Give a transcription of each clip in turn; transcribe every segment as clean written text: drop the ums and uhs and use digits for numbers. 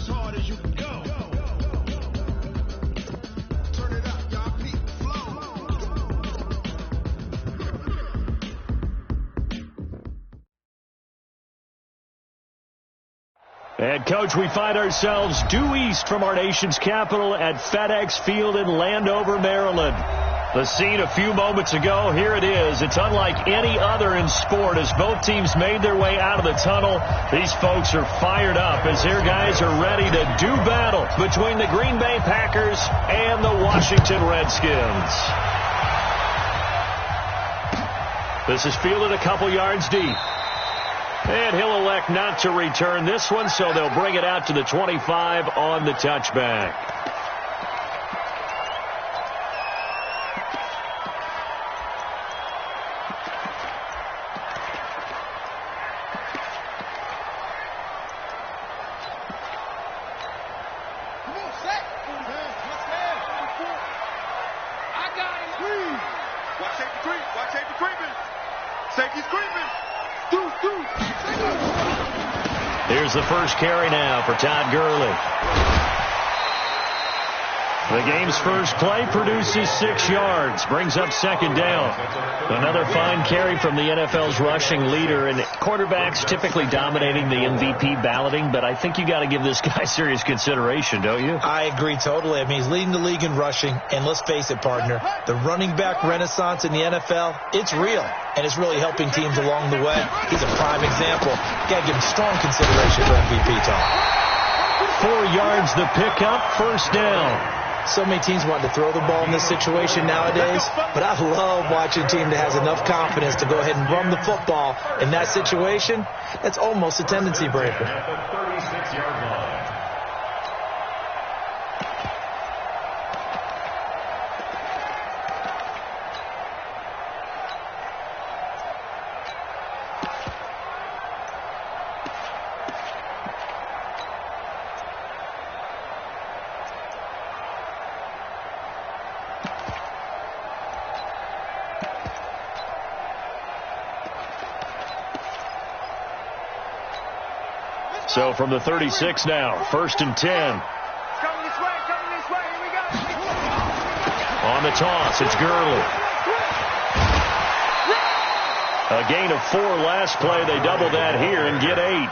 as hard as you can go. Turn it up, y'all. Keep the flow. And, Coach, we find ourselves due east from our nation's capital at FedEx Field in Landover, Maryland. The scene a few moments ago, here it is. It's unlike any other in sport as both teams made their way out of the tunnel. These folks are fired up as their guys are ready to do battle between the Green Bay Packers and the Washington Redskins. This is fielded a couple yards deep. And he'll elect not to return this one, so they'll bring it out to the 25 on the touchback. Here's the first carry now for Todd Gurley. The game's first play produces 6 yards, brings up second down. Another fine carry from the NFL's rushing leader, and quarterbacks typically dominating the MVP balloting, but I think you got to give this guy serious consideration, don't you? I agree totally. I mean, he's leading the league in rushing, and let's face it, partner, the running back renaissance in the NFL, it's real, and it's really helping teams along the way. He's a prime example. You got to give him strong consideration for MVP talk. 4 yards the pickup, first down. So many teams want to throw the ball in this situation nowadays, but I love watching a team that has enough confidence to go ahead and run the football in that situation. That's almost a tendency breaker. So from the 36 now, 1st and 10. Coming this way, here we go. On the toss, it's Gurley. A gain of 4 last play. They double that here and get 8.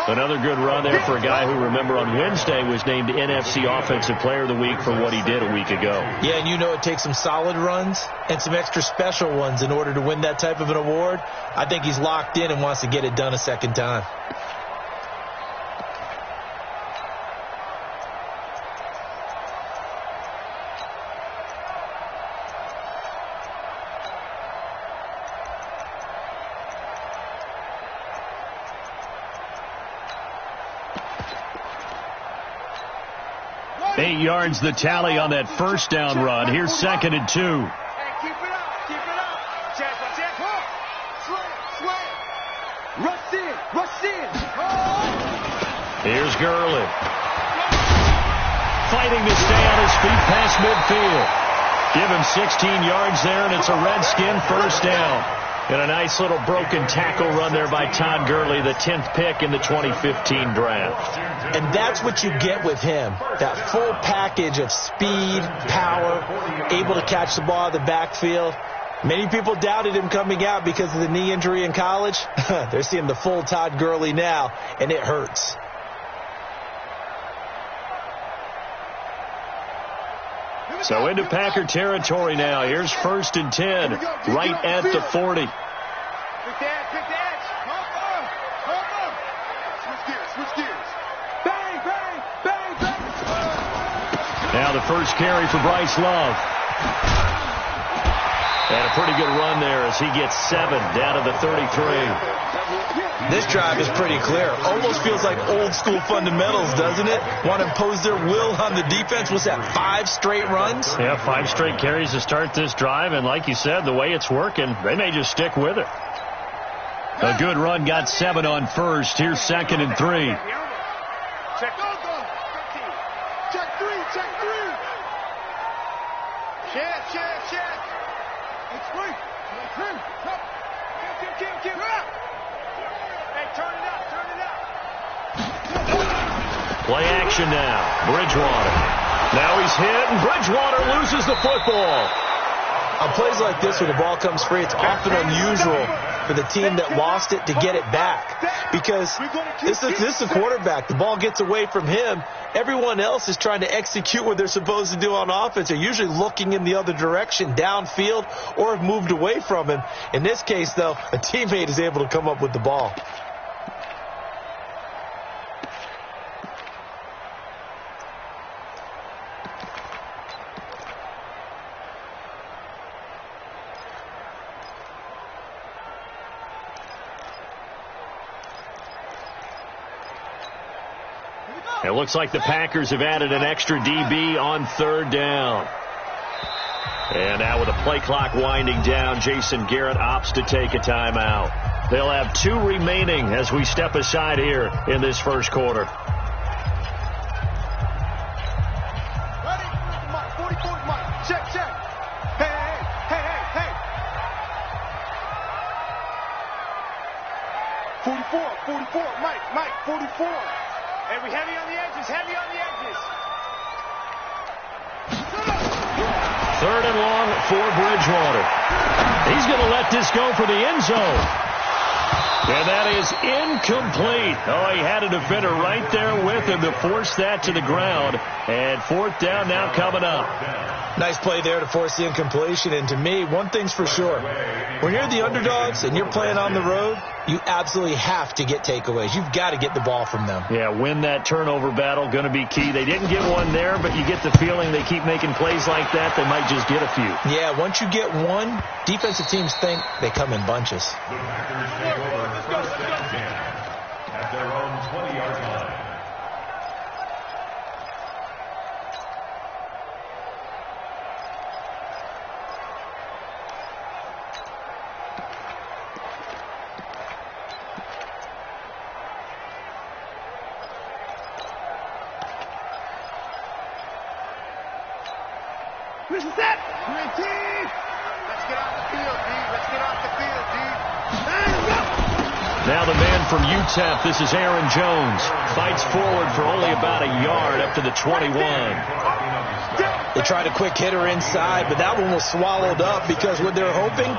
Another good run there for a guy who, remember, on Wednesday was named NFC Offensive Player of the Week for what he did a week ago. Yeah, and you know it takes some solid runs and some extra special ones in order to win that type of an award. I think he's locked in and wants to get it done a second time. Eight yards the tally on that first down run. Here's 2nd and 2. Hey, keep it up. Check. Sway. Rush in. Here's Gurley. Fighting to stay on his feet past midfield. Give him 16 yards there, and it's a Redskin first down. And a nice little broken tackle run there by Todd Gurley, the 10th pick in the 2015 draft. And that's what you get with him, that full package of speed, power, able to catch the ball out of the backfield. Many people doubted him coming out because of the knee injury in college. They're seeing the full Todd Gurley now, and it hurts. So into Packer territory now. Here's 1st and 10, right at the 40. Pick the edge. Switch gears. Bang. Now the first carry for Bryce Love. And a pretty good run there as he gets 7 down to the 33. This drive is pretty clear. Almost feels like old school fundamentals, doesn't it? Want to impose their will on the defense. What's that, 5 straight runs? Yeah, 5 straight carries to start this drive. And like you said, the way it's working, they may just stick with it. A good run, got 7 on first. Here's 2nd and 3. Check 3. Check. It's free. Kill. Hey, turn it up. Play action now. Bridgewater. Now he's hit, and Bridgewater loses the football. On plays like this, when the ball comes free, it's often unusual for the team that lost it to get it back. Because this is a quarterback. The ball gets away from him. Everyone else is trying to execute what they're supposed to do on offense. They're usually looking in the other direction, downfield, or have moved away from him. In this case, though, a teammate is able to come up with the ball. It looks like the Packers have added an extra DB on third down. And now with the play clock winding down, Jason Garrett opts to take a timeout. They'll have 2 remaining as we step aside here in this first quarter. Ready? 44, Mike. Check. Hey. 44, Mike, 44. And we heavy on the edges. Third and long for Bridgewater. He's going to let this go for the end zone. And that is incomplete. Oh, he had a defender right there with him to force that to the ground. And fourth down now coming up. Nice play there to force the incompletion. And to me, one thing's for sure. When you're the underdogs and you're playing on the road, you absolutely have to get takeaways. You've got to get the ball from them. Yeah, win that turnover battle, going to be key. They didn't get one there, but you get the feeling they keep making plays like that, they might just get a few. Yeah, once you get one, defensive teams think they come in bunches. The Packers take over first and 10 at their own 20-yard line. This is it. Let's get off the field, D. Now the man from UTEP, this is Aaron Jones. Fights forward for only about a yard up to the 21. They tried a quick hitter inside, but that one was swallowed up because what they're hoping,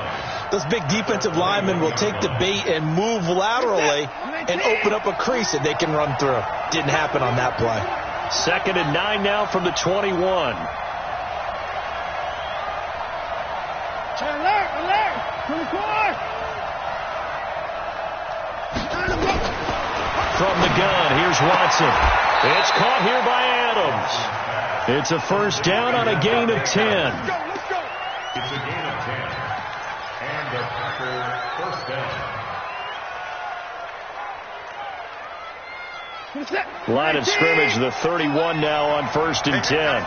those big defensive linemen will take the bait and move laterally and open up a crease that they can run through. Didn't happen on that play. 2nd and 9 now from the 21. Alert! 24! From the gun, here's Watson. It's caught here by Adams. It's a first down on a gain of 10. It's a gain of 10. And the Packers first down. Line of scrimmage, the 31 now on 1st and 10.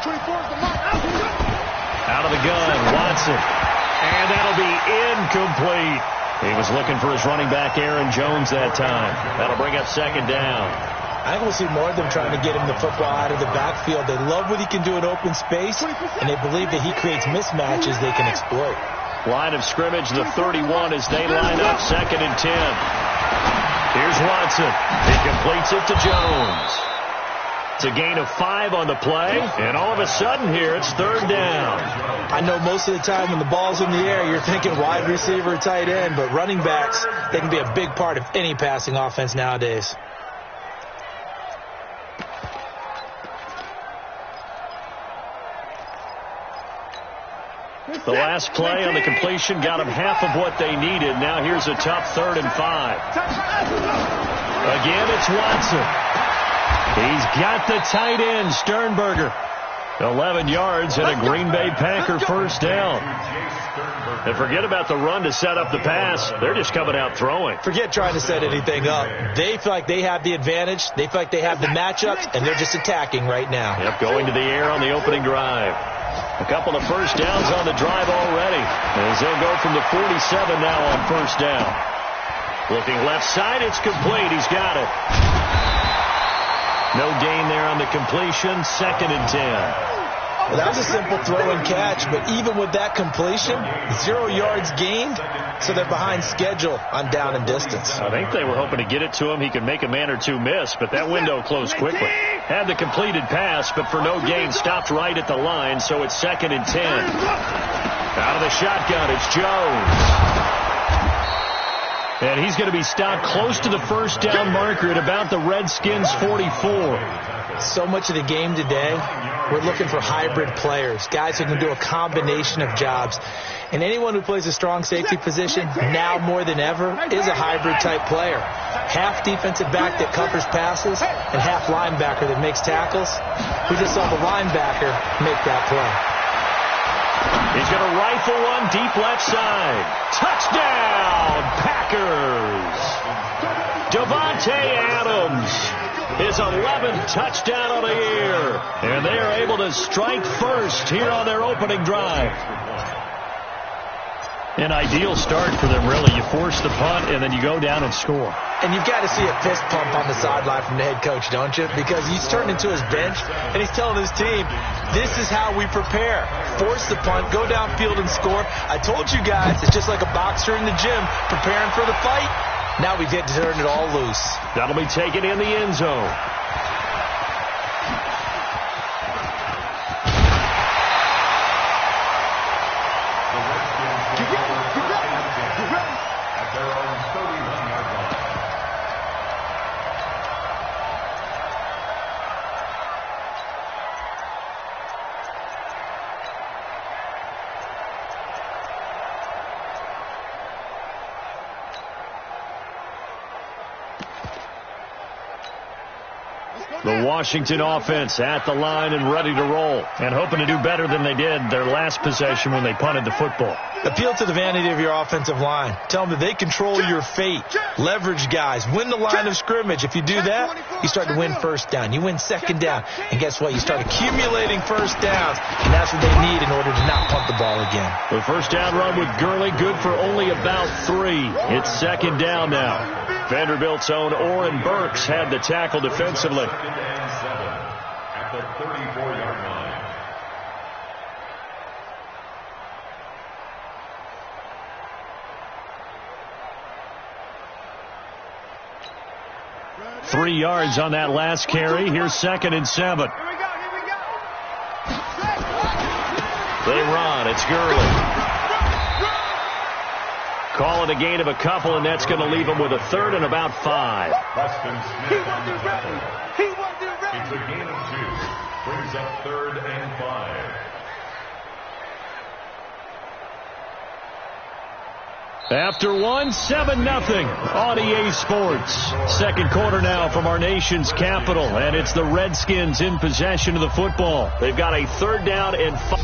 24's the mark. Out of the gun, Watson. And that'll be incomplete. He was looking for his running back, Aaron Jones, that time. That'll bring up 2nd down. I think we'll see more of them trying to get him the football out of the backfield. They love what he can do in open space, and they believe that he creates mismatches they can exploit. Line of scrimmage, the 31 as they line up 2nd and 10. Here's Watson. He completes it to Jones. It's a gain of 5 on the play, and all of a sudden here it's 3rd down. I know most of the time when the ball's in the air, you're thinking wide receiver, tight end, but running backs, they can be a big part of any passing offense nowadays. The last play on the completion got them half of what they needed. Now here's a tough 3rd and 5. Again, it's Watson. He's got the tight end, Sternberger. 11 yards and a Green Bay Packer first down. And forget about the run to set up the pass. They're just coming out throwing. Forget trying to set anything up. They feel like they have the advantage. They feel like they have the matchups, and they're just attacking right now. Yep, going to the air on the opening drive. A couple of first downs on the drive already, as they'll go from the 47 now on first down. Looking left side, it's complete. He's got it. No gain there on the completion. 2nd and 10. Well, that was a simple throw and catch, but even with that completion, 0 yards gained, so they're behind schedule on down and distance. I think they were hoping to get it to him. He could make a man or two miss, but that window closed quickly. Had the completed pass, but for no gain, stopped right at the line, so it's 2nd and 10. Out of the shotgun, it's Jones. And he's going to be stopped close to the first down marker at about the Redskins' 44. So much of the game today, we're looking for hybrid players, guys who can do a combination of jobs. And anyone who plays a strong safety position, now more than ever, is a hybrid-type player. Half defensive back that covers passes and half linebacker that makes tackles. We just saw the linebacker make that play. He's going to rifle one deep left side. Touchdown, Packers! Davante Adams, his 11th touchdown of the year. And they are able to strike first here on their opening drive. An ideal start for them, really. You force the punt, and then you go down and score. And you've got to see a fist pump on the sideline from the head coach, don't you? Because he's turned into his bench, and he's telling his team, this is how we prepare. Force the punt, go downfield and score. I told you guys, it's just like a boxer in the gym preparing for the fight. Now we get to turn it all loose. That'll be taken in the end zone. The Washington offense at the line and ready to roll, and hoping to do better than they did their last possession when they punted the football. Appeal to the vanity of your offensive line. Tell them that they control your fate. Leverage guys. Win the line of scrimmage. If you do that, you start to win first down. You win second down. And guess what? You start accumulating first downs, and that's what they need in order to not punt the ball again. The first down run with Gurley, good for only about 3. It's 2nd down now. Vanderbilt's own Oren Burks had the tackle defensively. At the 34-yard line. Three yards on that last carry. Here's 2nd and 7. Here we go. They run. It's Gurley. Call it a gain of a couple, and that's going to leave them with a 3rd and about 5. Preston Smith on the tackle. It's a gain of 2. Brings up 3rd and 5. After one, 7-0 on EA Sports. Second quarter now from our nation's capital, and it's the Redskins in possession of the football. They've got a 3rd down and 5.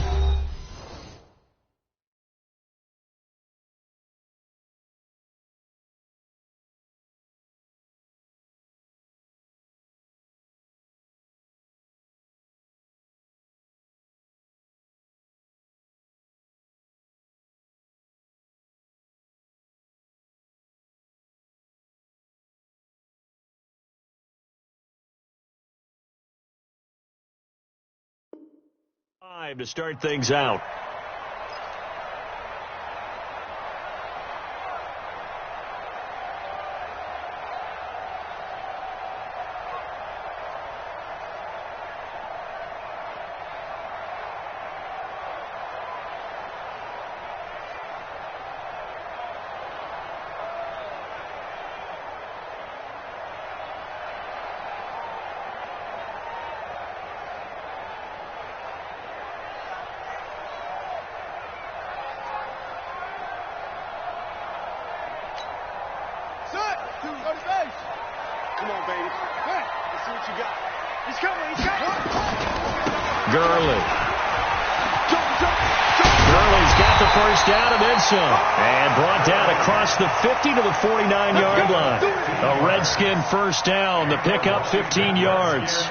To start things out. Come on, baby. Let's see what you got. He's coming. Gurley. Gurley's got the first down and then some. And brought down across the 50 to the 49-yard line. A Redskin first down. The pickup 15 yards.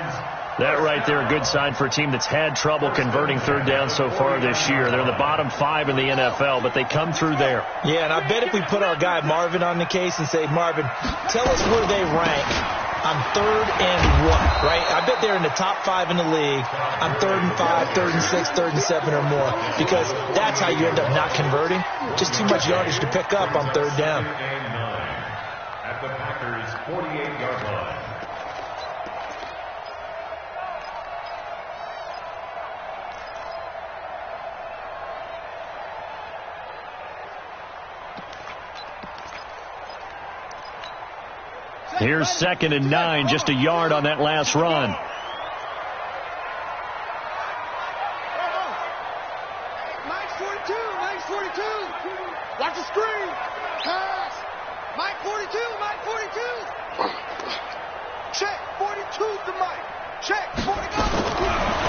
That right there, a good sign for a team that's had trouble converting 3rd down so far this year. They're in the bottom 5 in the NFL, but they come through there. Yeah, and I bet if we put our guy Marvin on the case and say, Marvin, tell us where they rank on 3rd and 1, right? I bet they're in the top 5 in the league on 3rd and 5, 3rd and 6, 3rd and 7 or more, because that's how you end up not converting. Just too much yardage to pick up on 3rd down. At the Packers' 48-yard line. Here's 2nd and 9, just a yard on that last run. Mike's 42, Mike's 42. Watch the screen. Pass. Mike 42, Mike 42. Check, 42 to Mike. Check, 40 goes.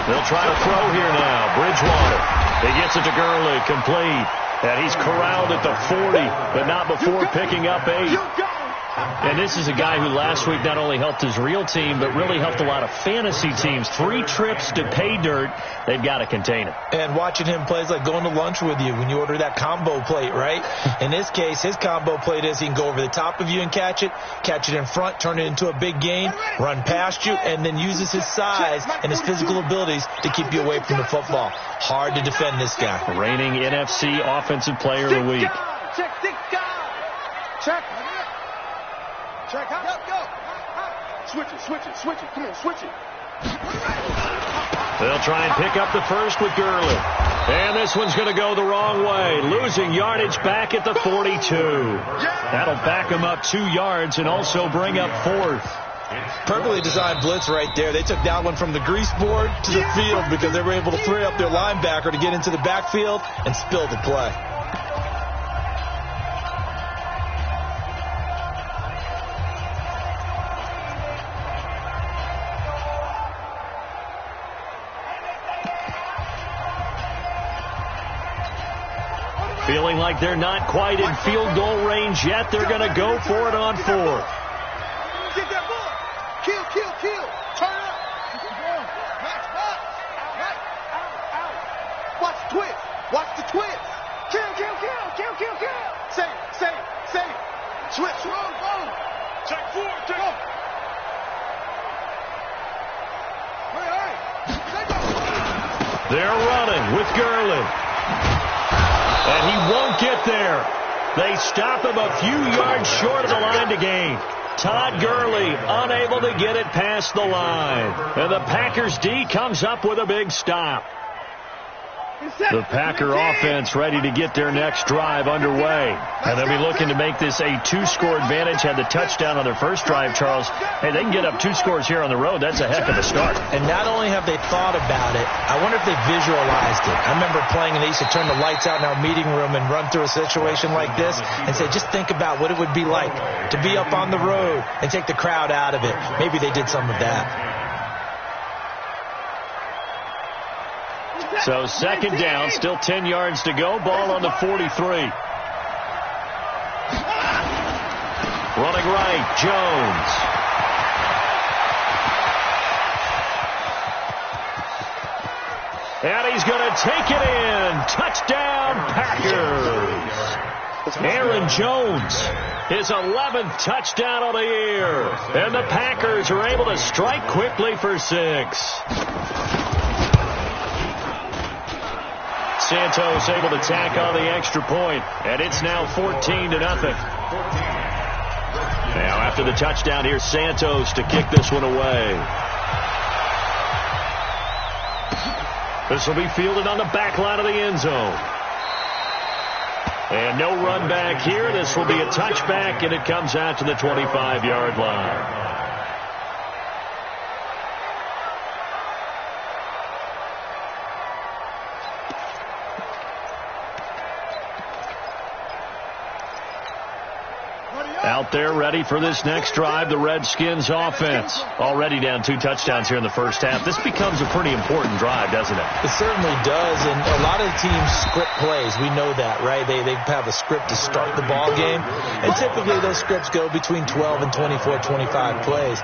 They'll try to throw here now. Bridgewater. He gets it to Gurley, complete. And he's corralled at the 40, but not before picking up 8. You go. And this is a guy who last week not only helped his real team, but really helped a lot of fantasy teams. 3 trips to pay dirt. They've got to contain him. And watching him play is like going to lunch with you when you order that combo plate, right? In this case, his combo plate is he can go over the top of you and catch it in front, turn it into a big gain, run past you, and then uses his size and his physical abilities to keep you away from the football. Hard to defend this guy. Reigning NFC Offensive Player of the Week. Check, 6 guys. Check. Check, go. Switch it. Come on, switch it. They'll try and pick up the first with Gurley. And this one's going to go the wrong way. Losing yardage back at the 42. That'll back them up 2 yards and also bring up 4th. Perfectly designed blitz right there. They took that one from the grease board to the field because they were able to free up their linebacker to get into the backfield and spill the play. Feeling like they're not quite in field goal range yet. They're going to go for it on 4th. Get that ball. Kill. Turn up. Max, right. Out. Watch the twist. Kill. Save. Switch. Roll. Check 4. Go. Hurry. They're running with Gurley. And he won't get there. They stop him a few yards short of the line to gain. Todd Gurley unable to get it past the line. And the Packers D comes up with a big stop. The Packer offense ready to get their next drive underway. And they'll be looking to make this a 2-score advantage. Had the touchdown on their first drive, Charles. Hey, they can get up 2 scores here on the road. That's a heck of a start. And not only have they thought about it, I wonder if they visualized it. I remember playing and they used to turn the lights out in our meeting room and run through a situation like this and say, just think about what it would be like to be up on the road and take the crowd out of it. Maybe they did some of that. So 2nd down, still 10 yards to go. Ball on the 43. Running right, Jones. And he's going to take it in. Touchdown, Packers. Aaron Jones, his 11th touchdown of the year. And the Packers are able to strike quickly for 6. Santos able to tack on the extra point, and it's now 14-0. Now after the touchdown, here's Santos to kick this one away. This will be fielded on the back line of the end zone. And no run back here. This will be a touchback, and it comes out to the 25-yard line. Out there ready for this next drive, the Redskins offense. Already down 2 touchdowns here in the first half. This becomes a pretty important drive, doesn't it? It certainly does, and a lot of teams script plays. We know that, right? They have a script to start the ball game, and typically those scripts go between 12 and 24, 25 plays.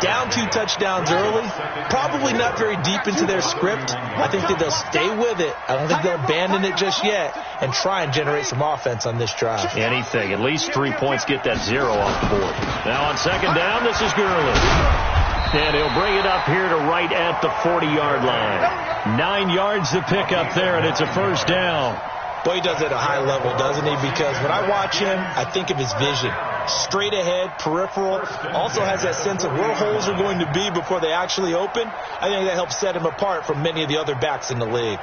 Down 2 touchdowns early, probably not very deep into their script. I think that they'll stay with it. I don't think they'll abandon it just yet and try and generate some offense on this drive. Anything. At least 3 points, get that 0 off the board. Now on second down, this is Gurley. And he'll bring it up here to right at the 40-yard line. 9 yards to pick up there, and it's a first down. Boy, he does it at a high level, doesn't he? Because when I watch him, I think of his vision. Straight ahead, peripheral. Also has that sense of where holes are going to be before they actually open. I think that helps set him apart from many of the other backs in the league.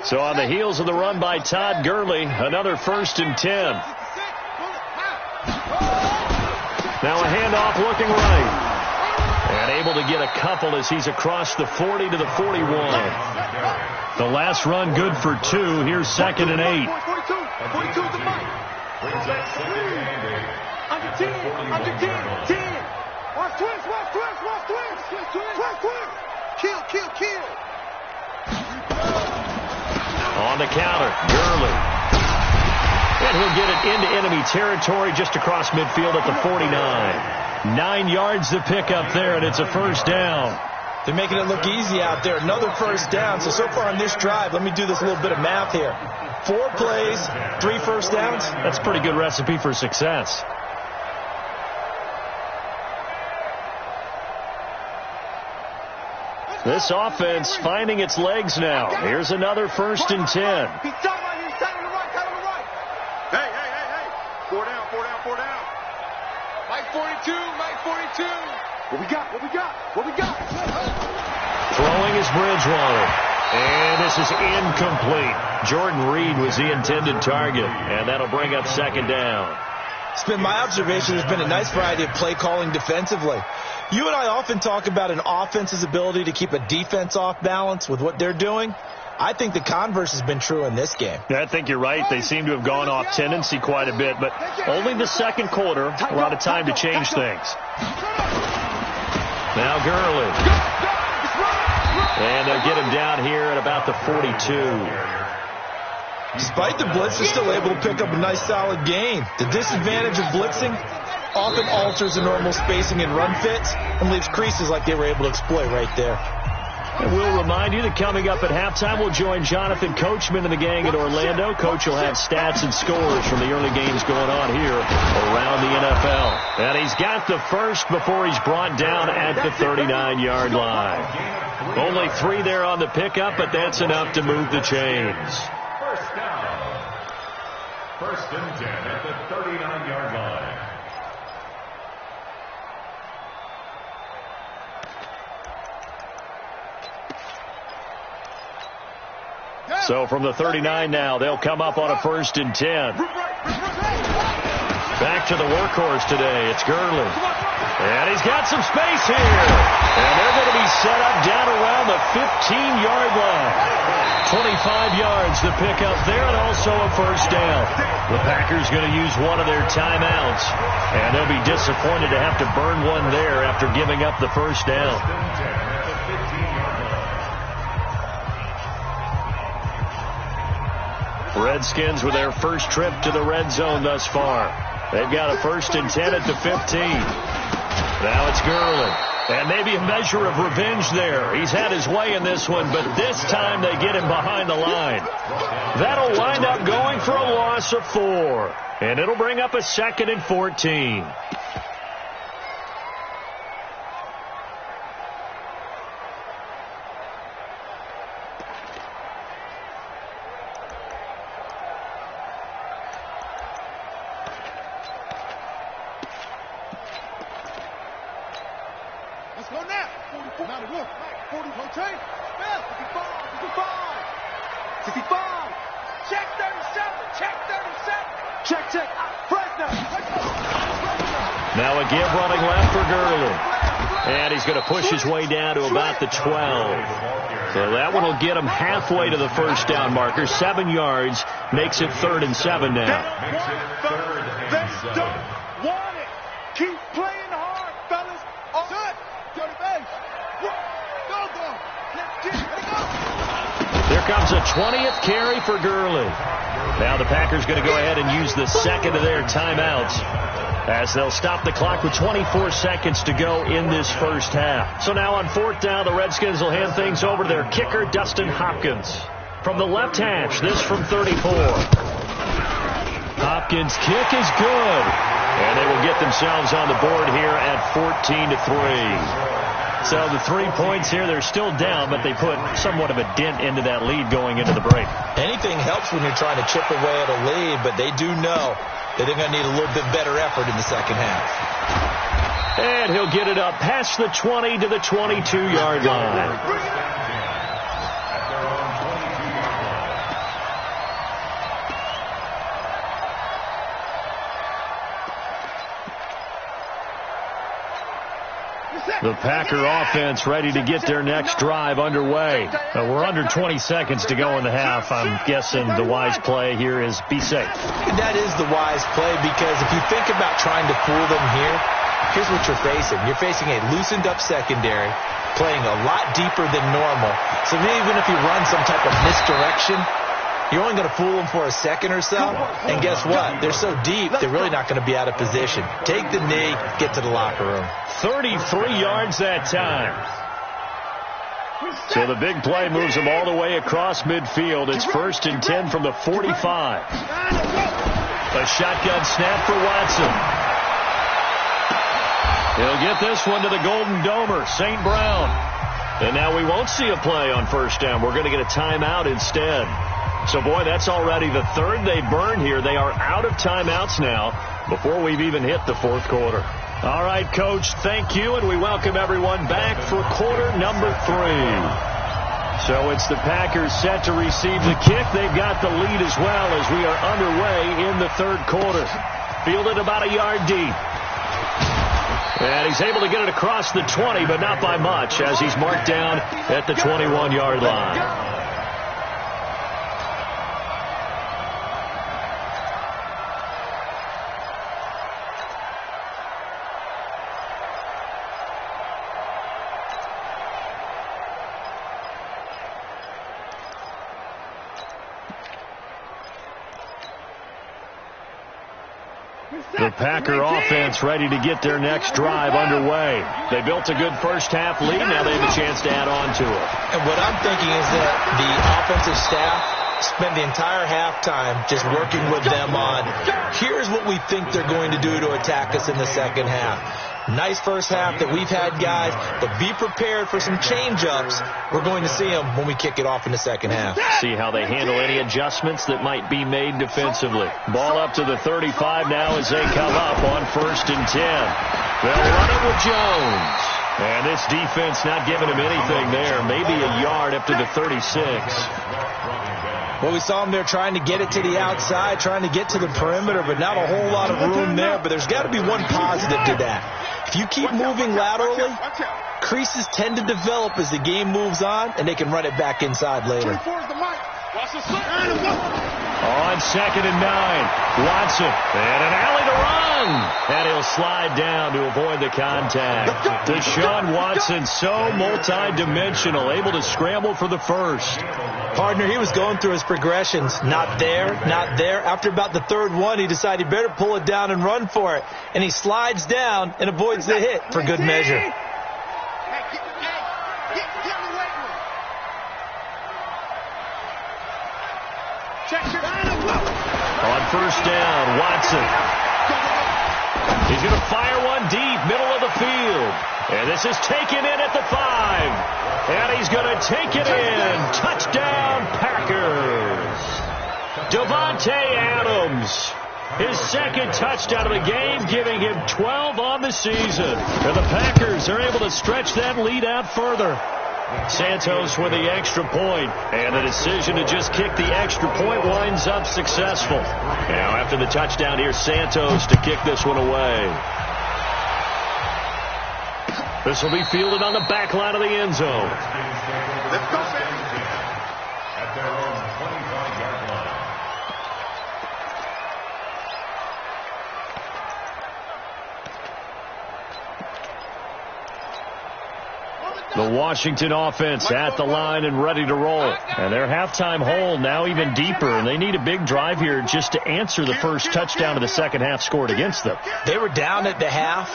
So on the heels of the run by Todd Gurley, another 1st and 10. Now a handoff looking right. And able to get a couple as he's across the 40 to the 41. The last run good for 2. Here's 2nd and 8. 42 to Mike. Under 10. Under 10. 10. Watch twins. Watch twins. Watch twins. Twins. Twins. Kill. On the counter, Gurley. And he'll get it into enemy territory just across midfield at the 49. 9 yards to pick up there, and it's a first down. They're making it look easy out there. Another first down. So far on this drive, let me do this little bit of math here. 4 plays, 3 first downs. That's a pretty good recipe for success. This offense finding its legs now. Here's another 1st and 10. He's down right here. He's down on the right. Down on the right. Hey. 4 down. Mike 42. What we got? Throwing is Bridgewater. And this is incomplete. Jordan Reed was the intended target. And that'll bring up 2nd down. It's been my observation. There's been a nice variety of play calling defensively. You and I often talk about an offense's ability to keep a defense off balance with what they're doing. I think the converse has been true in this game. Yeah, I think you're right. They seem to have gone off tendency quite a bit, but only the second quarter, a lot of time to change things. Now Gurley. And they'll get him down here at about the 42. Despite the blitz, they're still able to pick up a nice solid gain. The disadvantage of blitzing often alters the normal spacing and run fits and leaves creases like they were able to exploit right there. And we'll remind you that coming up at halftime, we'll join Jonathan Coachman and the gang at Orlando. Coach will have stats and scores from the early games going on here around the NFL. And he's got the first before he's brought down at the 39-yard line. Only 3 there on the pickup, but that's enough to move the chains. First down. 1st and 10 at the 39-yard line. So from the 39 now, they'll come up on a 1st and 10. Back to the workhorse today. It's Gurley. And he's got some space here. And they're going to be set up down around the 15-yard line. 25 yards to pick up there and also a first down. The Packers going to use one of their timeouts. And they'll be disappointed to have to burn one there after giving up the first down. Redskins with their first trip to the red zone thus far. They've got a 1st and 10 at the 15. Now it's Gurley. And maybe a measure of revenge there. He's had his way in this one, but this time they get him behind the line. That'll wind up going for a loss of 4. And it'll bring up a 2nd and 14. Let's go now. 44. Now the look. 40. Rotate. 55. Check 37. Check. Fresno. Now a give running left for Gurley. And he's going to push his way down to about the 12. So that one will get him halfway to the first down marker. 7 yards makes it 3rd and 7 now. They don't want it. Keep playing hard, fellas. Good. Dirty base. Go. Let's get it. comes a 20th carry for Gurley. Now the Packers going to go ahead and use the second of their timeouts as they'll stop the clock with 24 seconds to go in this first half. So now on fourth down, the Redskins will hand things over to their kicker, Dustin Hopkins. From the left hash, this from 34. Hopkins' kick is good. And they will get themselves on the board here at 14-3. So the 3 points here, they're still down, but they put somewhat of a dent into that lead going into the break. Anything helps when you're trying to chip away at a lead, but they do know that they're going to need a little bit better effort in the second half. And he'll get it up past the 20 to the 22-yard line. The Packer offense ready to get their next drive underway. We're under 20 seconds to go in the half. I'm guessing the wise play here is be safe. That is the wise play, because if you think about trying to fool them here, here's what you're facing. You're facing a loosened up secondary, playing a lot deeper than normal. So even if you run some type of misdirection, you're only going to fool them for a second or so. And guess what? They're so deep, they're really not going to be out of position. Take the knee, get to the locker room. 33 yards that time. So the big play moves them all the way across midfield. It's 1st and 10 from the 45. A shotgun snap for Watson. He'll get this one to the Golden Domer, St. Brown. And now we won't see a play on first down. We're going to get a timeout instead. So, boy, that's already the third they burned here. They are out of timeouts now before we've even hit the fourth quarter. All right, Coach, thank you, and we welcome everyone back for quarter number 3. So it's the Packers set to receive the kick. They've got the lead as well as we are underway in the third quarter. Fielded about a yard deep. And he's able to get it across the 20, but not by much, as he's marked down at the 21-yard line. The Packer offense ready to get their next drive underway. They built a good first half lead. Now they have a chance to add on to it. And what I'm thinking is that the offensive staff spent the entire halftime just working with them on, here's what we think they're going to do to attack us in the second half. Nice first half that we've had, guys, but be prepared for some change-ups. We're going to see them when we kick it off in the second half. See how they handle any adjustments that might be made defensively. Ball up to the 35 now as they come up on 1st and 10. They'll run it with Jones. And this defense not giving him anything there. Maybe a yard up to the 36. Well, we saw them there trying to get it to the outside, trying to get to the perimeter, but not a whole lot of room there. But there's got to be one positive to that. If you keep moving laterally, creases tend to develop as the game moves on, and they can run it back inside later. On 2nd and 9, Watson, and an alley to run. And he'll slide down to avoid the contact. Deshaun Watson, so multi-dimensional, able to scramble for the first. Partner, he was going through his progressions. Not there, not there. After about the third one, he decided he better pull it down and run for it. And he slides down and avoids the hit for good measure. On first down, Watson. He's going to fire one deep, middle of the field. And this is taken in at the 5. And he's going to take it in. Touchdown, Packers. Davante Adams. His second touchdown of the game, giving him 12 on the season. And the Packers are able to stretch that lead out further. Santos with the extra point, and the decision to just kick the extra point winds up successful. Now after the touchdown here, Santos to kick this one away. This will be fielded on the back line of the end zone. Let's go, baby. At their own 25-yard line. The Washington offense at the line and ready to roll. And their halftime hole now even deeper, and they need a big drive here just to answer the first touchdown of the second half scored against them. They were down at the half.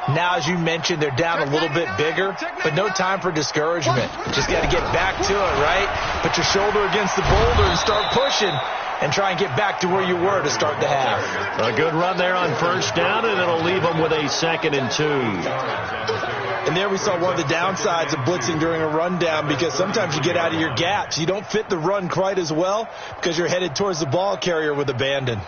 Now, as you mentioned, they're down a little bit bigger, but no time for discouragement. Just got to get back to it, right? Put your shoulder against the boulder and start pushing and try and get back to where you were to start the half. A good run there on first down, and it'll leave them with a 2nd and 2. And there we saw one of the downsides of blitzing during a rundown, because sometimes you get out of your gaps. You don't fit the run quite as well because you're headed towards the ball carrier with abandon.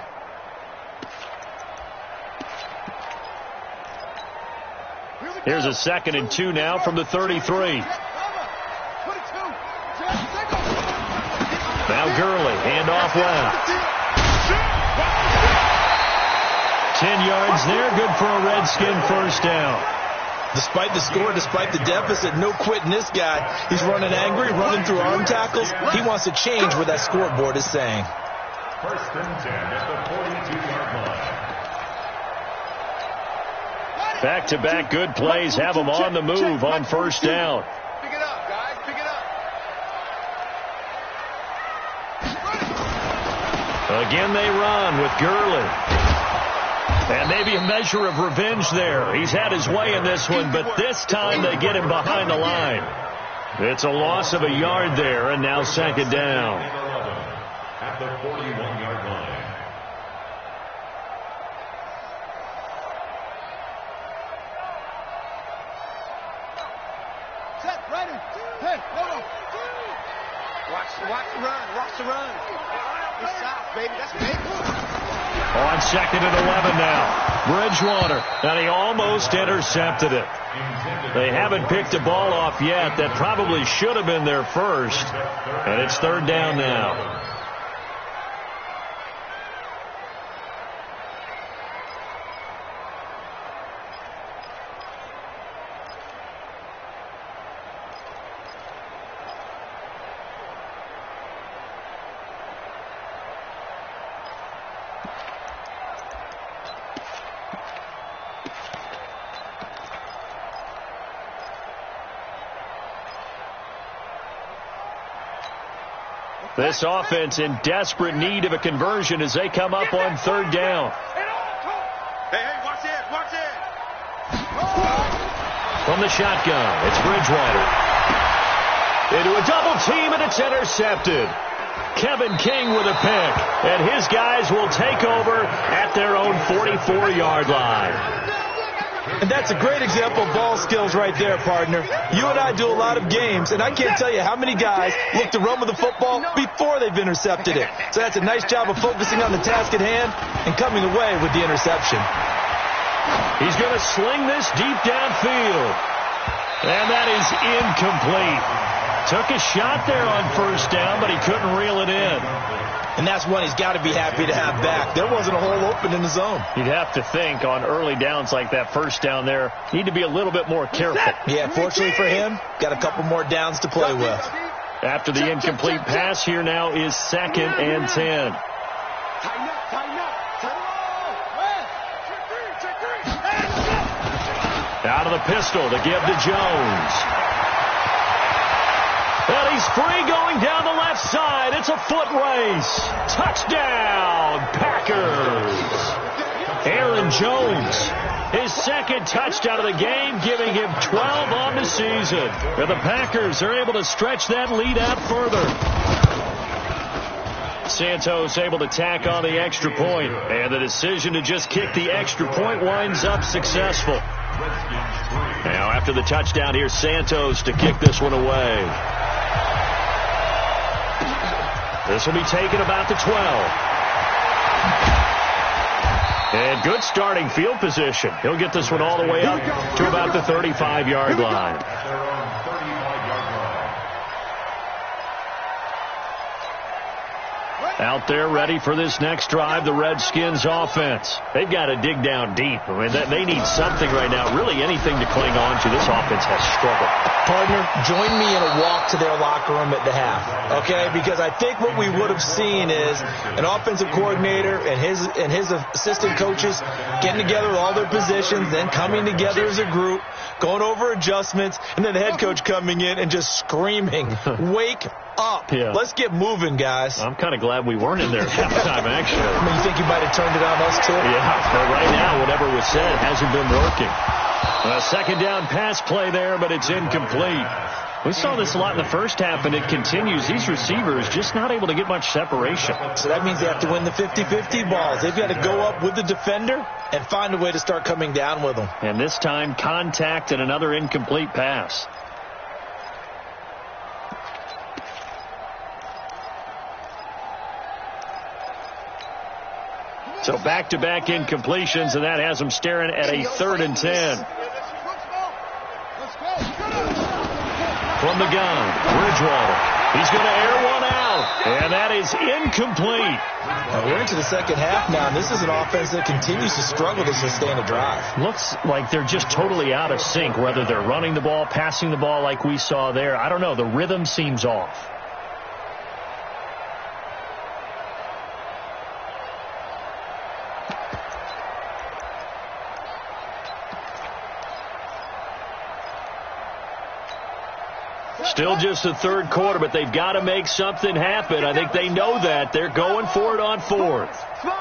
Here's a 2nd and 2 now from the 33. Now Gurley, handoff left. 10 yards there, good for a Redskin first down. Despite the score, despite the deficit, no quitting this guy. He's running angry, running through arm tackles. He wants to change what that scoreboard is saying. 1st and 10 at the 42-yard line. Back-to-back good plays have them on the move on first down. Pick it up, guys. Pick it up. Again they run with Gurley. And maybe a measure of revenge there. He's had his way in this one, but this time they get him behind the line. It's a loss of a yard there, and now 2nd down. At the 41-yard line. Set, ready. Hey, hold on. Watch the run. Watch the run. It's south, baby. That's big. On 2nd and 11 now. Bridgewater. And he almost intercepted it. They haven't picked a ball off yet. That probably should have been their first. And it's 3rd down now. This offense in desperate need of a conversion as they come up on 3rd down. Hey, watch it. From the shotgun, it's Bridgewater. Into a double team, and it's intercepted. Kevin King with a pick, and his guys will take over at their own 44-yard line. And that's a great example of ball skills right there, partner. You and I do a lot of games, and I can't tell you how many guys look to run with the football before they've intercepted it. So that's a nice job of focusing on the task at hand and coming away with the interception. He's going to sling this deep downfield. And that is incomplete. Took a shot there on first down, but he couldn't reel it in. And that's one he's got to be happy to have back. There wasn't a hole open in the zone. You'd have to think on early downs like that first down there, need to be a little bit more careful. Yeah, fortunately for him, got a couple more downs to play with. After the incomplete pass, here now is 2nd and 10. Out of the pistol to give to Jones. And he's free going down the left side. It's a foot race. Touchdown, Packers. Aaron Jones, his 2nd touchdown of the game, giving him 12 on the season. And the Packers are able to stretch that lead out further. Santos able to tack on the extra point, and the decision to just kick the extra point winds up successful. Now after the touchdown, here's Santos to kick this one away. This will be taken about the 12. And good starting field position. He'll get this one all the way up to about the 35-yard line. Out there ready for this next drive, the Redskins offense. They've got to dig down deep. I mean, they need something right now, really anything to cling on to. This offense has struggled. Partner, join me in a walk to their locker room at the half, okay? Because I think what we would have seen is an offensive coordinator and his assistant coaches getting together all their positions, then coming together as a group, going over adjustments, and then the head coach coming in and just screaming, wake up. Yeah. Let's get moving, guys. I'm kind of glad we weren't in there at halftime, actually. I mean, you think you might have turned it on us, too? Yeah, but right now, whatever was said hasn't been working. A second down pass play there, but it's incomplete. We saw this a lot in the first half, and it continues. These receivers just not able to get much separation. So that means they have to win the 50-50 balls. They've got to go up with the defender and find a way to start coming down with them. And this time, contact and another incomplete pass. So back-to-back incompletions, and that has them staring at a 3rd and 10. From the gun, Bridgewater. He's going to air one out, and that is incomplete. Now we're into the second half now, and this is an offense that continues to struggle to sustain a drive. Looks like they're just totally out of sync, whether they're running the ball, passing the ball like we saw there. I don't know. The rhythm seems off. Still just the third quarter, but they've got to make something happen. I think they know that. They're going for it on 4th. No.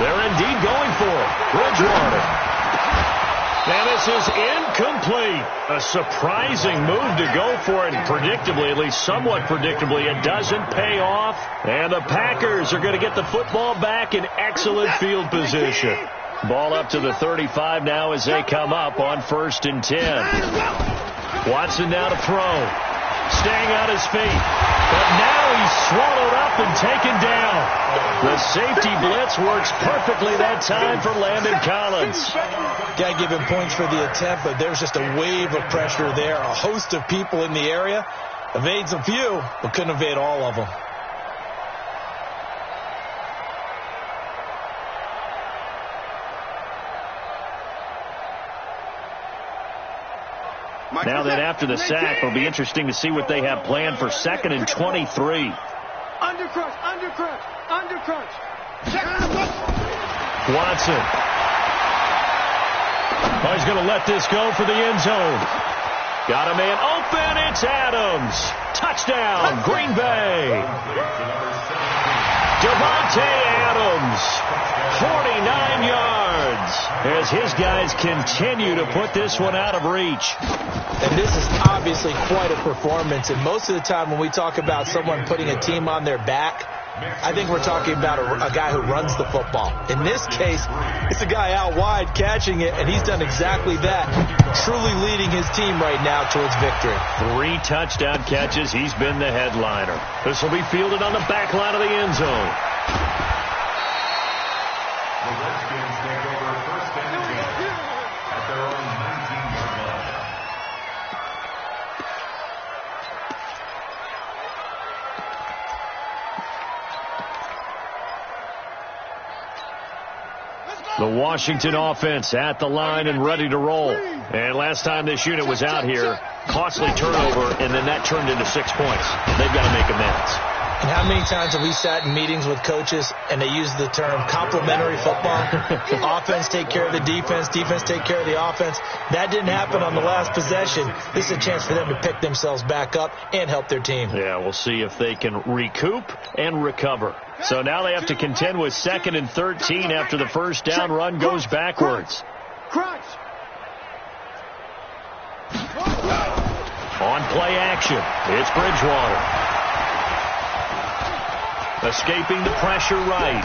They're indeed going for it. Bridgewater. And this is incomplete. A surprising move to go for it. Predictably, at least somewhat predictably, it doesn't pay off. And the Packers are going to get the football back in excellent field position. Ball up to the 35 now as they come up on 1st and 10. Watson now to throw. Staying on his feet. But now he's swallowed up and taken down. The safety blitz works perfectly that time for Landon Collins. Got to give him points for the attempt, but there's just a wave of pressure there. A host of people in the area. Evades a few, but couldn't evade all of them. Now that after the sack, it'll be interesting to see what they have planned for 2nd and 23. Undercrunch. Watson. Oh, he's going to let this go for the end zone. Got a man open. It's Adams. Touchdown, Green Bay. Devontae Adams, 49 yards, as his guys continue to put this one out of reach. And this is obviously quite a performance. And most of the time when we talk about someone putting a team on their back, I think we're talking about a guy who runs the football. In this case, it's a guy out wide catching it, and he's done exactly that, truly leading his team right now towards victory. 3 touchdown catches. He's been the headliner. This will be fielded on the back line of the end zone. The Redskins take over 1st and 10 at their own 19-yard line. The Washington offense at the line and ready to roll. And last time this unit was out here, costly turnover, and then that turned into 6 points. They've got to make amends. And how many times have we sat in meetings with coaches and they use the term complementary football? Offense take care of the defense, defense take care of the offense. That didn't happen on the last possession. This is a chance for them to pick themselves back up and help their team. Yeah, we'll see if they can recoup and recover. So now they have to contend with 2nd and 13 after the first down run goes backwards. Crunch. On play action, it's Bridgewater. Escaping the pressure right.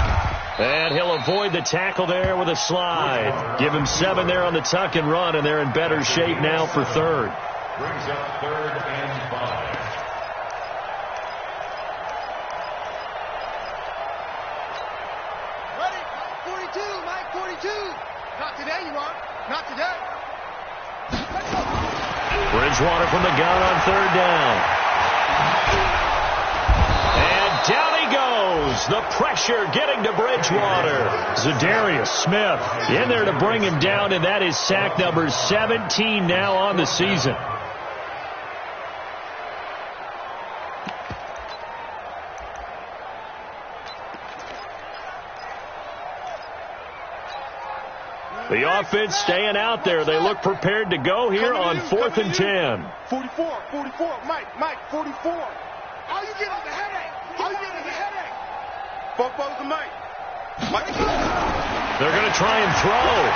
And he'll avoid the tackle there with a slide. Give him 7 there on the tuck and run, and they're in better shape now for 3rd. Brings up 3rd and 5. Ready? 42, Mike 42. Not today, you won't. Not today. Bridgewater from the gun on 3rd down. And down he goes. The pressure getting to Bridgewater. Za'Darius Smith in there to bring him down, and that is sack number 17 now on the season. The offense staying out there. They look prepared to go here on 4th and 10. 44, Mike, 44. All you get is a headache. Bobo's the Mike. They're going to try and throw.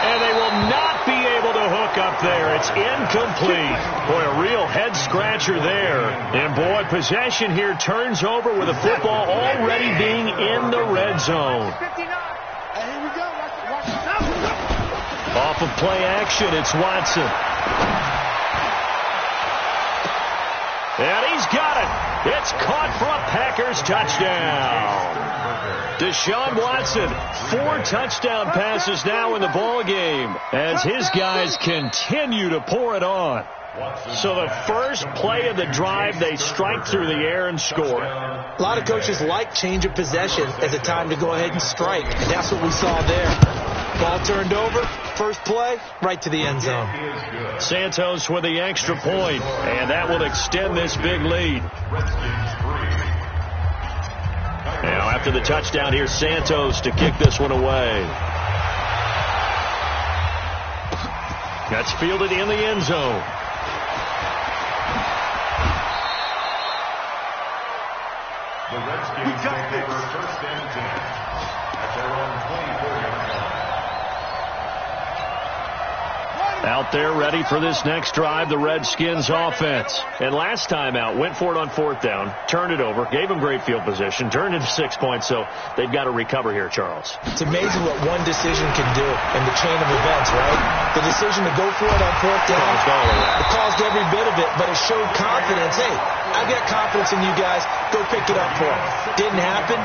And they will not be able to hook up there. It's incomplete. Boy, a real head-scratcher there. And, boy, possession here turns over with the football already being in the red zone. Off of play action, it's Watson. And he's got it. It's caught for a Packers touchdown. Deshaun Watson, 4 touchdown passes now in the ball game as his guys continue to pour it on. So the first play of the drive, they strike through the air and score. A lot of coaches like change of possession as a time to go ahead and strike, and that's what we saw there. Ball turned over, first play, right to the end zone. Santos with the extra point, and that will extend this big lead. Now after the touchdown, here's Santos to kick this one away. That's fielded in the end zone. The Redskins take over 1st and 10 at their own 24-yard line. Out there ready for this next drive, the Redskins offense. And last time out, went for it on 4th down, turned it over, gave them great field position, turned into 6 points, so they've got to recover here, Charles. It's amazing what one decision can do in the chain of events, right? The decision to go for it on 4th down, it caused every bit of it, but it showed confidence. Hey, I've got confidence in you guys. Go pick it up for them. Didn't happen.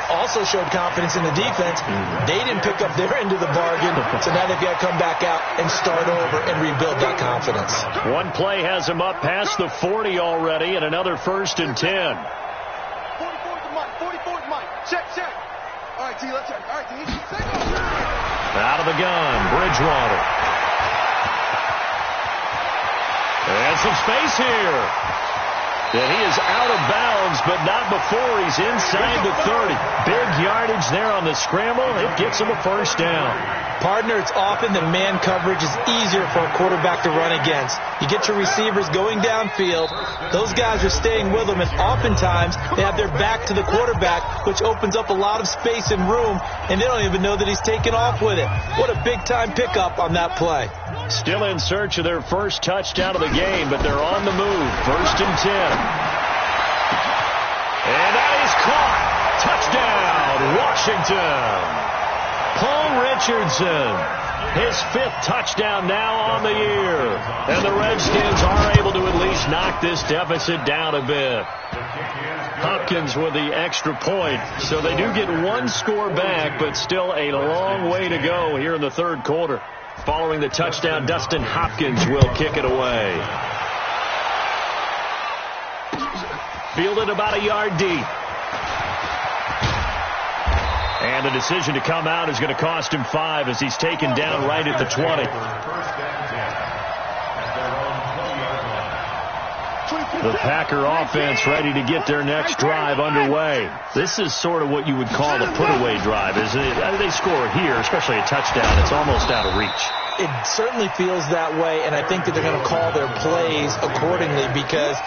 Also showed confidence in the defense. They didn't pick up their end of the bargain, so now they've got to come back out and start over and rebuild that confidence. One play has them up past the 40 already, and another 1st and 10. 44 to Mike. Check. All right, T, let's check. All right, T. Out of the gun, Bridgewater. And some space here. And he is out of bounds, but not before he's inside the 30. Big yardage there on the scramble. It gets him a 1st down. Partner, it's often that man coverage is easier for a quarterback to run against. You get your receivers going downfield. Those guys are staying with them, and oftentimes they have their back to the quarterback, which opens up a lot of space and room, and they don't even know that he's taken off with it. What a big-time pickup on that play. Still in search of their first touchdown of the game, but they're on the move. 1st and 10. And that is caught. Touchdown, Washington. Paul Richardson, his 5th touchdown now on the year. And the Redskins are able to at least knock this deficit down a bit. Hopkins with the extra point. So they do get 1 score back, but still a long way to go here in the 3rd quarter. Following the touchdown, Dustin Hopkins will kick it away. Fielded about a yard deep. And the decision to come out is going to cost him 5 as he's taken down right at the 20. The Packer offense ready to get their next drive underway. This is sort of what you would call a put-away drive, isn't it? They score here, especially a touchdown. It's almost out of reach. It certainly feels that way, and I think that they're going to call their plays accordingly because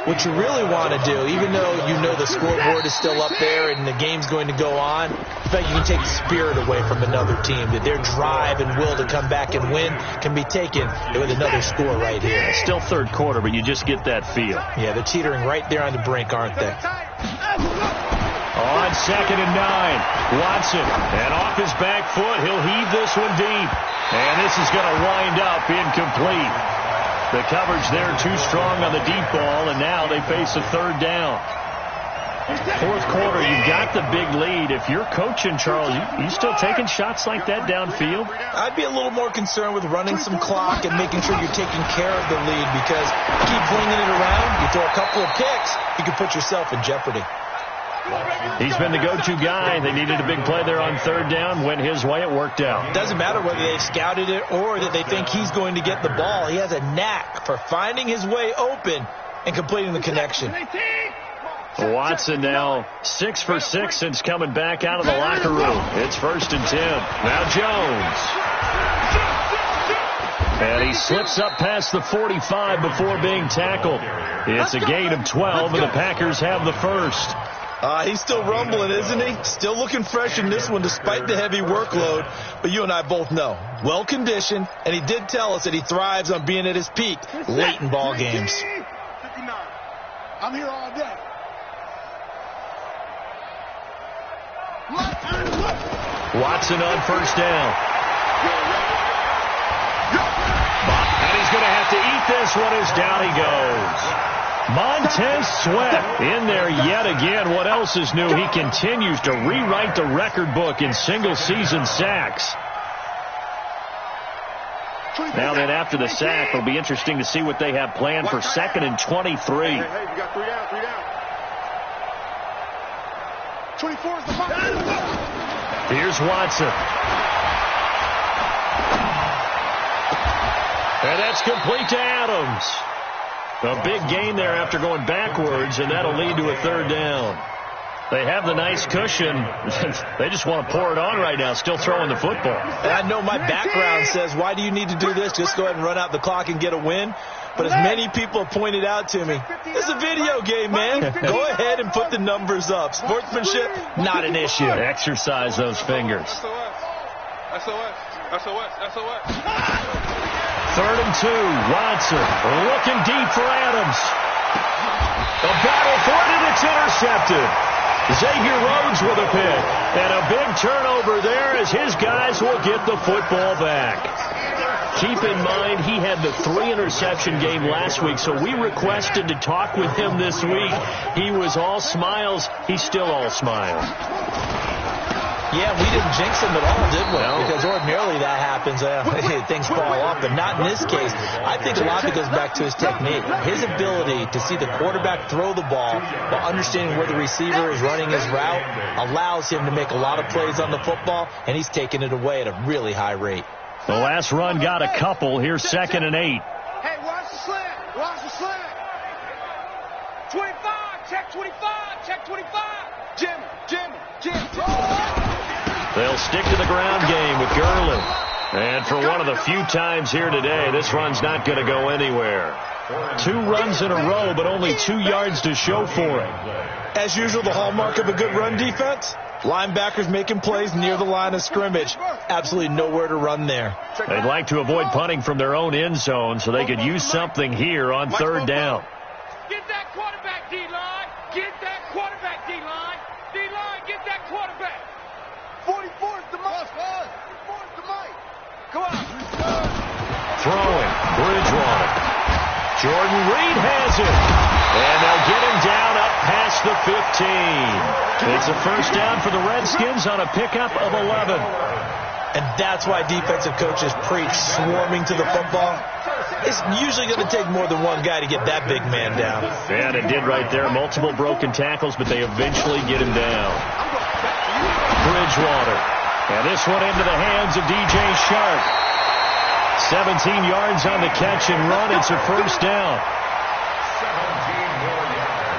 what you really want to do, even though you know the scoreboard is still up there and the game's going to go on, in fact, you can take the spirit away from another team, that their drive and will to come back and win can be taken with another score right here. It's still 3rd quarter, but you just get that feel. Yeah, they're teetering right there on the brink, aren't they? On 2nd and 9, Watson, and off his back foot, he'll heave this one deep. And this is going to wind up incomplete. The coverage there too strong on the deep ball, and now they face a 3rd down. 4th quarter, you've got the big lead. If you're coaching, Charles, you still taking shots like that downfield? I'd be a little more concerned with running some clock and making sure you're taking care of the lead because you keep flinging it around, you throw a couple of kicks, you can put yourself in jeopardy. He's been the go-to guy. They needed a big play there on 3rd down. Went his way. It worked out. It doesn't matter whether they've scouted it or that they think he's going to get the ball. He has a knack for finding his way open and completing the connection. Watson now 6 for 6 since coming back out of the locker room. It's 1st and 10. Now Jones. And he slips up past the 45 before being tackled. It's a gain of 12, and the Packers have the first. He's still rumbling, isn't he? Still looking fresh in this one despite the heavy workload. But you and I both know, well-conditioned, and he did tell us that he thrives on being at his peak late in ball games. 59. I'm here all day. Watson on 1st down. And he's going to have to eat this one as down he goes. Montez Sweat in there yet again. What else is new? He continues to rewrite the record book in single-season sacks. Now then, after the sack, it'll be interesting to see what they have planned for 2nd and 23. Hey, you got 3 down, 3 down. 24 is the mark. Here's Watson. And that's complete to Adams. A big gain there after going backwards, and that'll lead to a 3rd down. They have the nice cushion. They just want to pour it on right now, still throwing the football. And I know my background says, why do you need to do this? Just go ahead and run out the clock and get a win. But as many people have pointed out to me, it's a video game, man. Go ahead and put the numbers up. Sportsmanship, not an issue. Exercise those fingers. SOS. 3rd and 2. Watson looking deep for Adams. A battle for it, and it's intercepted. Xavier Rhodes with a pick. And a big turnover there as his guys will get the football back. Keep in mind, he had the 3-interception game last week, so we requested to talk with him this week. He was all smiles. He's still all smiles. Yeah, we didn't jinx him at all, did we? No. Because ordinarily that happens, things fall off, but not in this case. I think a lot of it goes back to his technique. His ability to see the quarterback throw the ball while understanding where the receiver is running his route allows him to make a lot of plays on the football, and he's taking it away at a really high rate. The last run got a couple. Here's 2nd and 8. Hey, watch the slant. Watch the slant. 25. Check 25. Check 25. Jimmy. They'll stick to the ground game with Gurley. And for one of the few times here today, this run's not going to go anywhere. 2 runs in a row, but only 2 yards to show for it. As usual, the hallmark of a good run defense, linebackers making plays near the line of scrimmage. Absolutely nowhere to run there. They'd like to avoid punting from their own end zone so they could use something here on 3rd down. Get that quarterback, D-line. Get that quarterback, D-line. D-line, get that quarterback. 44 is the Mike. 44 is the Mike. Come on. Throwing. Bridgewater. Jordan Reed has it. And they'll get him down up past the 15. It's a 1st down for the Redskins on a pickup of 11. And that's why defensive coaches preach swarming to the football. It's usually going to take more than one guy to get that big man down. And it did right there. Multiple broken tackles, but they eventually get him down. Bridgewater. And this one into the hands of DJ Shark. 17 yards on the catch and run. It's a 1st down. 17 more yards.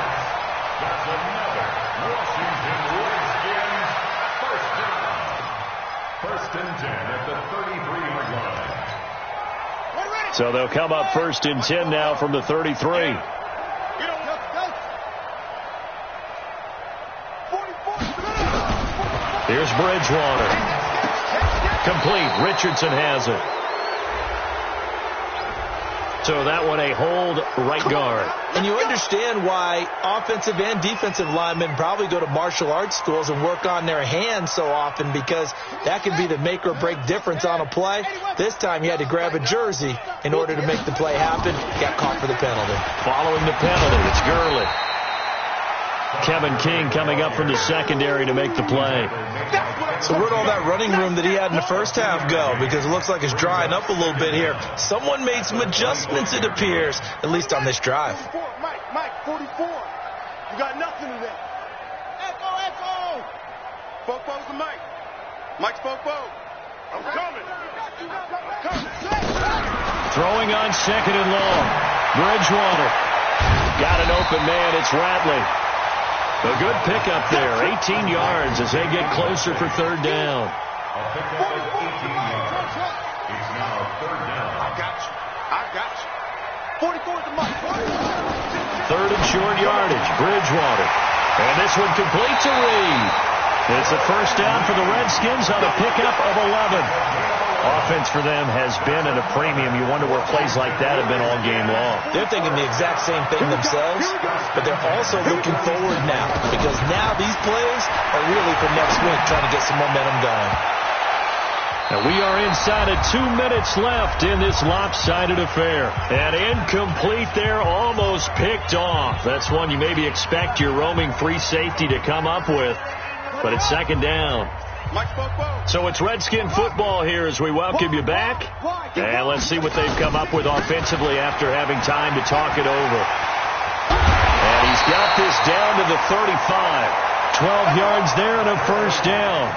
That's another Washington Redskins 1st down. 1st and 10 at the 33-yard line. So they'll come up 1st and 10 now from the 33. Here's Bridgewater. Complete. Richardson has it. So that one a hold right guard. And you understand why offensive and defensive linemen probably go to martial arts schools and work on their hands so often, because that can be the make or break difference on a play. This time he had to grab a jersey in order to make the play happen. Got caught for the penalty. Following the penalty, it's Gurley. Kevin King coming up from the secondary to make the play. So where'd all that running room that he had in the first half go? Because it looks like it's drying up a little bit here. Someone made some adjustments, it appears, at least on this drive. Mike, 44. You got nothing to that. Echo. Fopo's the Mike. Mike's Fopo. I'm coming. Throwing on 2nd and long. Bridgewater. Got an open man. It's Ratley. A good pickup there, 18 yards as they get closer for third down. A pickup of 18 yards. It's now third down. I got you. 44 at the mark. Third and short yardage, Bridgewater. And this one complete to Reed. It's a first down for the Redskins on a pickup of 11. Offense for them has been at a premium. You wonder where plays like that have been all game long. They're thinking the exact same thing themselves, but they're also looking forward now because now these plays are really for next week, trying to get some momentum going. And we are inside of 2 minutes left in this lopsided affair. And incomplete there, almost picked off. That's one you maybe expect your roaming free safety to come up with, but it's second down. So it's Redskin football here as we welcome you back. And let's see what they've come up with offensively after having time to talk it over. And he's got this down to the 35. 12 yards there and a first down.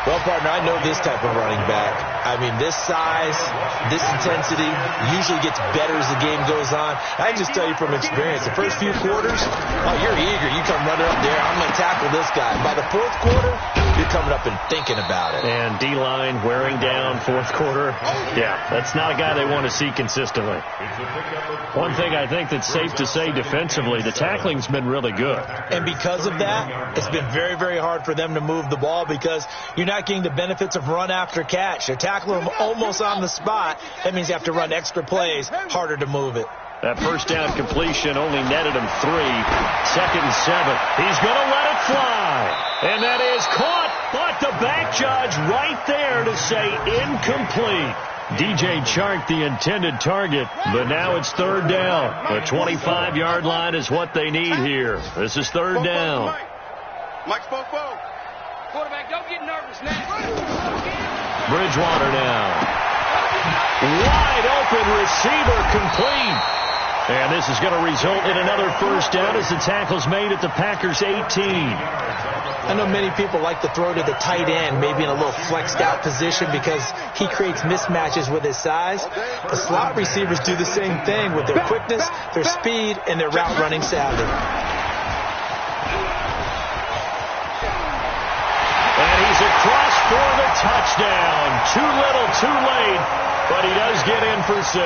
Well, partner, I know this type of running back. I mean, this size, this intensity usually gets better as the game goes on. I can just tell you from experience, the first few quarters, oh, you're eager. You come running up there, I'm going to tackle this guy. And by the fourth quarter, you're coming up and thinking about it. And D-line wearing down fourth quarter. Yeah, that's not a guy they want to see consistently. One thing I think that's safe to say defensively, the tackling's been really good. And because of that, it's been very, very hard for them to move the ball because you're not getting the benefits of run after catch. They're tackling them almost on the spot. That means you have to run extra plays, harder to move it. That first down completion only netted him 3. Second and 7. He's going to let it fly. And that is caught, but the back judge right there to say incomplete. DJ Chark, the intended target, but now it's third down. The 25-yard line is what they need here. This is third down. Mike's Fofo. Quarterback, don't get nervous now. Bridgewater now. Wide open receiver complete. And this is going to result in another first down as the tackle's made at the Packers' 18. I know many people like to throw to the tight end, maybe in a little flexed out position because he creates mismatches with his size. The slot receivers do the same thing with their quickness, their speed, and their route running savvy. And he's across for the touchdown. Too little, too late, but he does get in for 6.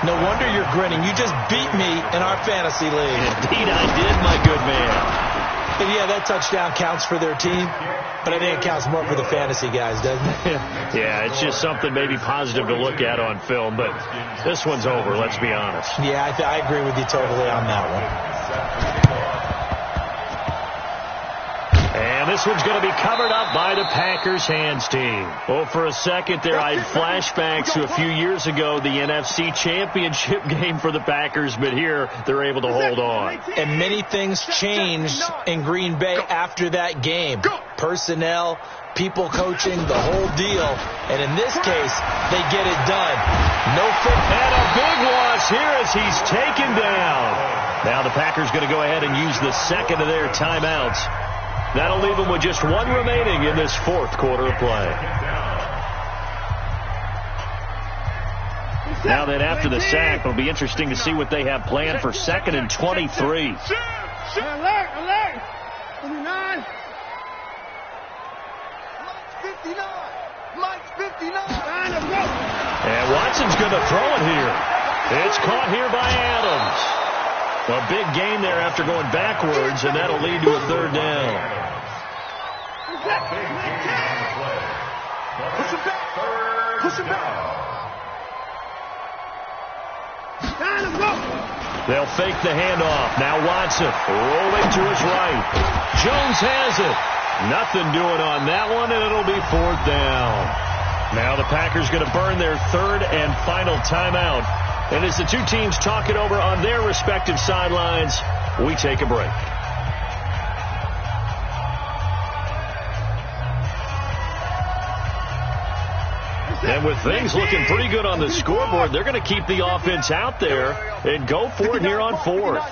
No wonder you're grinning. You just beat me in our fantasy league. Indeed I did, my good man. And yeah, that touchdown counts for their team, but I think it counts more for the fantasy guys, doesn't it? Yeah, it's just something maybe positive to look at on film, but this one's over, let's be honest. Yeah, I agree with you totally on that one. And this one's going to be covered up by the Packers hands team. Well, for a second there, I had flashbacks to a few years ago, the NFC Championship game for the Packers, but here they're able to hold on. And many things changed in Green Bay after that game. Personnel, people coaching, the whole deal. And in this case, they get it done. No football. And a big loss here as he's taken down. Now the Packers going to go ahead and use the second of their timeouts. That'll leave them with just one remaining in this fourth quarter of play. Now then, after the sack, it'll be interesting to see what they have planned for 2nd and 23. Alert! 29. Mike's 59. And Watson's going to throw it here. It's caught here by Adams. A big gain there after going backwards, and that'll lead to a third down. Push him back. Push him back. They'll fake the handoff. Now Watson rolling to his right. Jones has it. Nothing doing on that one, and it'll be fourth down. Now the Packers going to burn their third and final timeout. And as the two teams talk it over on their respective sidelines, we take a break. And with things looking pretty good on the scoreboard, they're going to keep the offense out there and go for it here on fourth.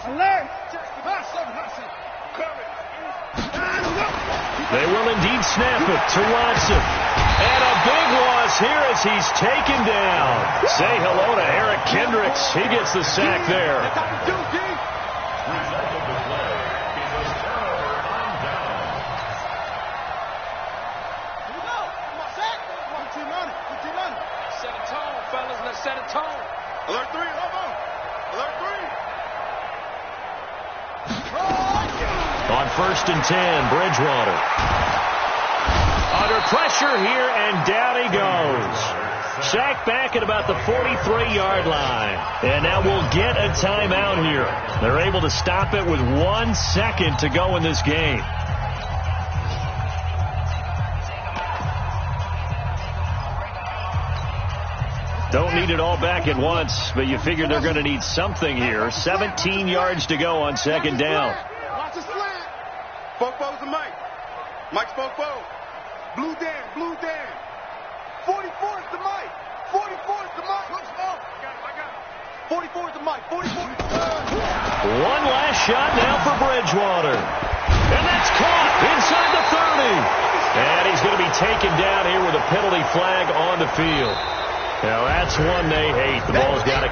They will indeed snap it to Watson. And a big loss here as he's taken down. Say hello to Eric Kendricks. He gets the sack there. On 1st and 10, Bridgewater. Under pressure here, and down he goes. Sacked back at about the 43-yard line. And now we'll get a timeout here. They're able to stop it with 1 second to go in this game. Don't need it all back at once, but you figure they're going to need something here. 17 yards to go on 2nd down. Watch the slant. Spoke-Bo's to Mike. Mike Spoke-Bo. Blue Dan, Blue Dan. 44 is to Mike. 44 is to Mike. I got it. 44 is to Mike. 44. One last shot now for Bridgewater. And that's caught inside the 30. And he's going to be taken down here with a penalty flag on the field. Now that's one they hate. The ball's got to